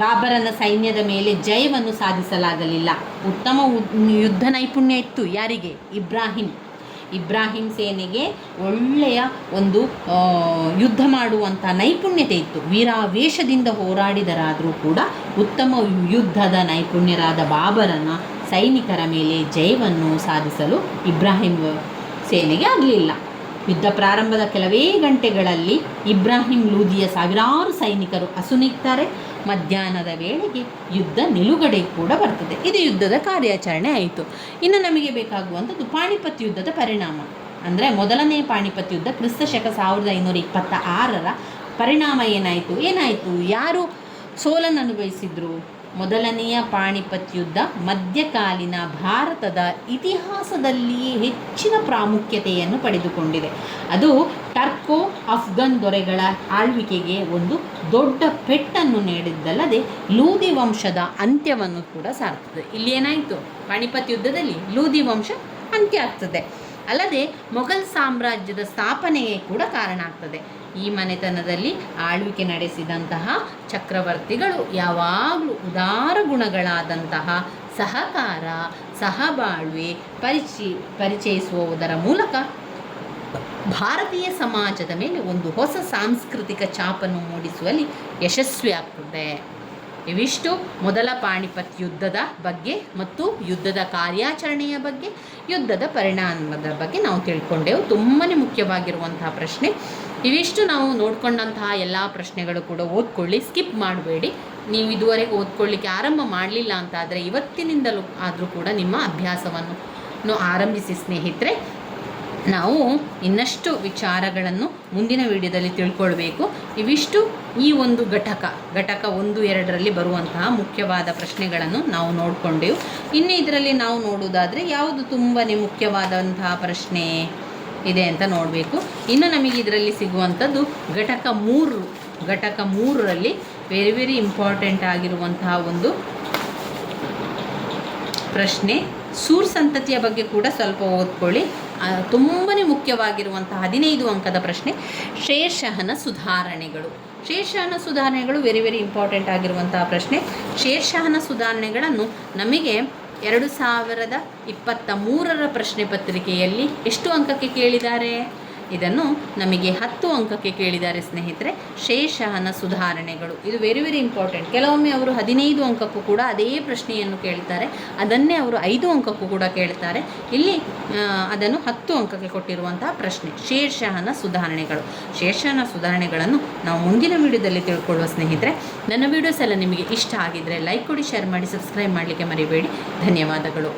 ಬಾಬರನ ಸೈನ್ಯದ ಮೇಲೆ ಜಯವನ್ನು ಸಾಧಿಸಲಾಗಲಿಲ್ಲ. ಉತ್ತಮ ಯುದ್ಧ ನೈಪುಣ್ಯ ಇತ್ತು ಯಾರಿಗೆ, ಇಬ್ರಾಹಿಂ ಸೇನೆಗೆ ಒಳ್ಳೆಯ ಒಂದು ಯುದ್ಧ ಮಾಡುವಂಥ ನೈಪುಣ್ಯತೆ ಇತ್ತು. ವೀರಾವೇಶದಿಂದ ಹೋರಾಡಿದರಾದರೂ ಕೂಡ ಉತ್ತಮ ಯುದ್ಧದ ನೈಪುಣ್ಯರಾದ ಬಾಬರನ ಸೈನಿಕರ ಮೇಲೆ ಜಯವನ್ನು ಸಾಧಿಸಲು ಇಬ್ರಾಹಿಂ ಸೇನೆಗೆ ಆಗಲಿಲ್ಲ. ಯುದ್ಧ ಪ್ರಾರಂಭದ ಕೆಲವೇ ಗಂಟೆಗಳಲ್ಲಿ ಇಬ್ರಾಹಿಂ ಲೂದಿಯ ಸಾವಿರಾರು ಸೈನಿಕರು ಅಸುನೀಗ್ತಾರೆ. ಮಧ್ಯಾಹ್ನದ ವೇಳೆಗೆ ಯುದ್ಧ ನಿಲುಗಡೆ ಕೂಡ ಬರ್ತದೆ. ಇದು ಯುದ್ಧದ ಕಾರ್ಯಾಚರಣೆ ಆಯಿತು. ಇನ್ನು ನಮಗೆ ಬೇಕಾಗುವಂಥದ್ದು ಪಾಣಿಪತ್ ಯುದ್ಧದ ಪರಿಣಾಮ. ಅಂದರೆ ಮೊದಲನೇ ಪಾಣಿಪತ್ ಯುದ್ಧ ಕ್ರಿಸ್ತಶಕ 1526ರ ಪರಿಣಾಮ ಏನಾಯಿತು, ಯಾರು ಸೋಲನ್ನು ಅನುಭವಿಸಿದ್ರು? ಮೊದಲನೆಯ ಪಾಣಿಪತ್ ಯುದ್ಧ ಮಧ್ಯಕಾಲೀನ ಭಾರತದ ಇತಿಹಾಸದಲ್ಲಿಯೇ ಹೆಚ್ಚಿನ ಪ್ರಾಮುಖ್ಯತೆಯನ್ನು ಪಡೆದುಕೊಂಡಿದೆ. ಅದು ಟರ್ಕೋ ಅಫ್ಘನ್ ದೊರೆಗಳ ಆಳ್ವಿಕೆಗೆ ಒಂದು ದೊಡ್ಡ ಪೆಟ್ಟನ್ನು ನೀಡಿದ್ದಲ್ಲದೆ ಲೂದಿ ವಂಶದ ಅಂತ್ಯವನ್ನು ಕೂಡ ಸಾರ್ತದೆ. ಇಲ್ಲಿ ಏನಾಯಿತು? ಪಾಣಿಪತ್ ಯುದ್ಧದಲ್ಲಿ ಲೂದಿ ವಂಶ ಅಂತ್ಯ ಆಗ್ತದೆ. ಅಲ್ಲದೆ ಮೊಘಲ್ ಸಾಮ್ರಾಜ್ಯದ ಸ್ಥಾಪನೆಗೆ ಕೂಡ ಕಾರಣ ಆಗ್ತದೆ. ಈ ಮನೆತನದಲ್ಲಿ ಆಳ್ವಿಕೆ ನಡೆಸಿದಂತಹ ಚಕ್ರವರ್ತಿಗಳು ಯಾವಾಗಲೂ ಉದಾರ ಗುಣಗಳಾದಂತಹ ಸಹಕಾರ, ಸಹಬಾಳ್ವೆ ಪರಿಚಯಿಸುವುದರ ಮೂಲಕ ಭಾರತೀಯ ಸಮಾಜದ ಮೇಲೆ ಒಂದು ಹೊಸ ಸಾಂಸ್ಕೃತಿಕ ಛಾಪನ್ನು ಮೂಡಿಸುವಲ್ಲಿ ಯಶಸ್ವಿಯಾಗ್ತದೆ. ಇವಿಷ್ಟು ಮೊದಲ ಪಾಣಿಪತ್ ಯುದ್ಧದ ಬಗ್ಗೆ ಮತ್ತು ಯುದ್ಧದ ಕಾರ್ಯಾಚರಣೆಯ ಬಗ್ಗೆ, ಯುದ್ಧದ ಪರಿಣಾಮದ ಬಗ್ಗೆ ನಾವು ತಿಳ್ಕೊಂಡೆವು. ತುಂಬಾ ಮುಖ್ಯವಾಗಿರುವಂತಹ ಪ್ರಶ್ನೆ. ಇವಿಷ್ಟು ನಾವು ನೋಡ್ಕೊಂಡಂತಹ ಎಲ್ಲ ಪ್ರಶ್ನೆಗಳು ಕೂಡ ಓದ್ಕೊಳ್ಳಿ, ಸ್ಕಿಪ್ ಮಾಡಬೇಡಿ. ನೀವು ಇದುವರೆಗೆ ಓದ್ಕೊಳ್ಳಿಕ್ಕೆ ಆರಂಭ ಮಾಡಲಿಲ್ಲ ಅಂತಾದರೆ ಇವತ್ತಿನಿಂದಲೂ ಆದರೂ ಕೂಡ ನಿಮ್ಮ ಅಭ್ಯಾಸವನ್ನು ಆರಂಭಿಸಿ ಸ್ನೇಹಿತರೆ. ನಾವು ಇನ್ನಷ್ಟು ವಿಚಾರಗಳನ್ನು ಮುಂದಿನ ವಿಡಿಯೋದಲ್ಲಿ ತಿಳ್ಕೊಳ್ಬೇಕು. ಇವಿಷ್ಟು ಈ ಒಂದು ಘಟಕ 1, 2ರಲ್ಲಿ ಬರುವಂತಹ ಮುಖ್ಯವಾದ ಪ್ರಶ್ನೆಗಳನ್ನು ನಾವು ನೋಡಿಕೊಂಡೆವು. ಇನ್ನು ಇದರಲ್ಲಿ ನಾವು ನೋಡುವುದಾದರೆ ಯಾವುದು ತುಂಬಾ ಮುಖ್ಯವಾದಂತಹ ಪ್ರಶ್ನೆ ಇದೆ ಅಂತ ನೋಡಬೇಕು. ಇನ್ನು ನಮಗೆ ಇದರಲ್ಲಿ ಸಿಗುವಂಥದ್ದು ಘಟಕ 3ರಲ್ಲಿ ವೆರಿ ಇಂಪಾರ್ಟೆಂಟ್ ಆಗಿರುವಂತಹ ಒಂದು ಪ್ರಶ್ನೆ. ಸೂರ್ ಸಂತತಿಯ ಬಗ್ಗೆ ಕೂಡ ಸ್ವಲ್ಪ ಓದ್ಕೊಳ್ಳಿ. ತುಂಬಾ ಮುಖ್ಯವಾಗಿರುವಂತಹ 15 ಅಂಕದ ಪ್ರಶ್ನೆ. ಶೇರ್ಷಹನ ಸುಧಾರಣೆಗಳು ವೆರಿ ಇಂಪಾರ್ಟೆಂಟ್ ಆಗಿರುವಂತಹ ಪ್ರಶ್ನೆ. ಶೇರ್ಷಹನ ಸುಧಾರಣೆಗಳನ್ನು ನಮಗೆ 2023ರ ಪ್ರಶ್ನೆ ಪತ್ರಿಕೆಯಲ್ಲಿ ಎಷ್ಟು ಅಂಕಕ್ಕೆ ಕೇಳಿದ್ದಾರೆ? ಇದನ್ನು ನಮಗೆ 10 ಅಂಕಕ್ಕೆ ಕೇಳಿದ್ದಾರೆ ಸ್ನೇಹಿತರೆ. ಶೇರ್ಷಹನ ಸುಧಾರಣೆಗಳು ಇದು ವೆರಿ ಇಂಪಾರ್ಟೆಂಟ್. ಕೆಲವೊಮ್ಮೆ ಅವರು 15 ಅಂಕಕ್ಕೂ ಕೂಡ ಅದೇ ಪ್ರಶ್ನೆಯನ್ನು ಕೇಳ್ತಾರೆ, ಅದನ್ನೇ ಅವರು 5 ಅಂಕಕ್ಕೂ ಕೂಡ ಕೇಳ್ತಾರೆ. ಇಲ್ಲಿ ಅದನ್ನು 10 ಅಂಕಕ್ಕೆ ಕೊಟ್ಟಿರುವಂತಹ ಪ್ರಶ್ನೆ ಶೇರ್ಷಹನ ಸುಧಾರಣೆಗಳನ್ನು ನಾವು ಮುಂದಿನ ವಿಡಿಯೋದಲ್ಲಿ ತಿಳ್ಕೊಳ್ಳುವ ಸ್ನೇಹಿತರೆ. ನನ್ನ ವಿಡಿಯೋಸ್ ಎಲ್ಲ ನಿಮಗೆ ಇಷ್ಟ ಆಗಿದ್ದರೆ ಲೈಕ್ ಕೊಡಿ, ಶೇರ್ ಮಾಡಿ, ಸಬ್ಸ್ಕ್ರೈಬ್ ಮಾಡಲಿಕ್ಕೆ ಮರಿಬೇಡಿ. ಧನ್ಯವಾದಗಳು.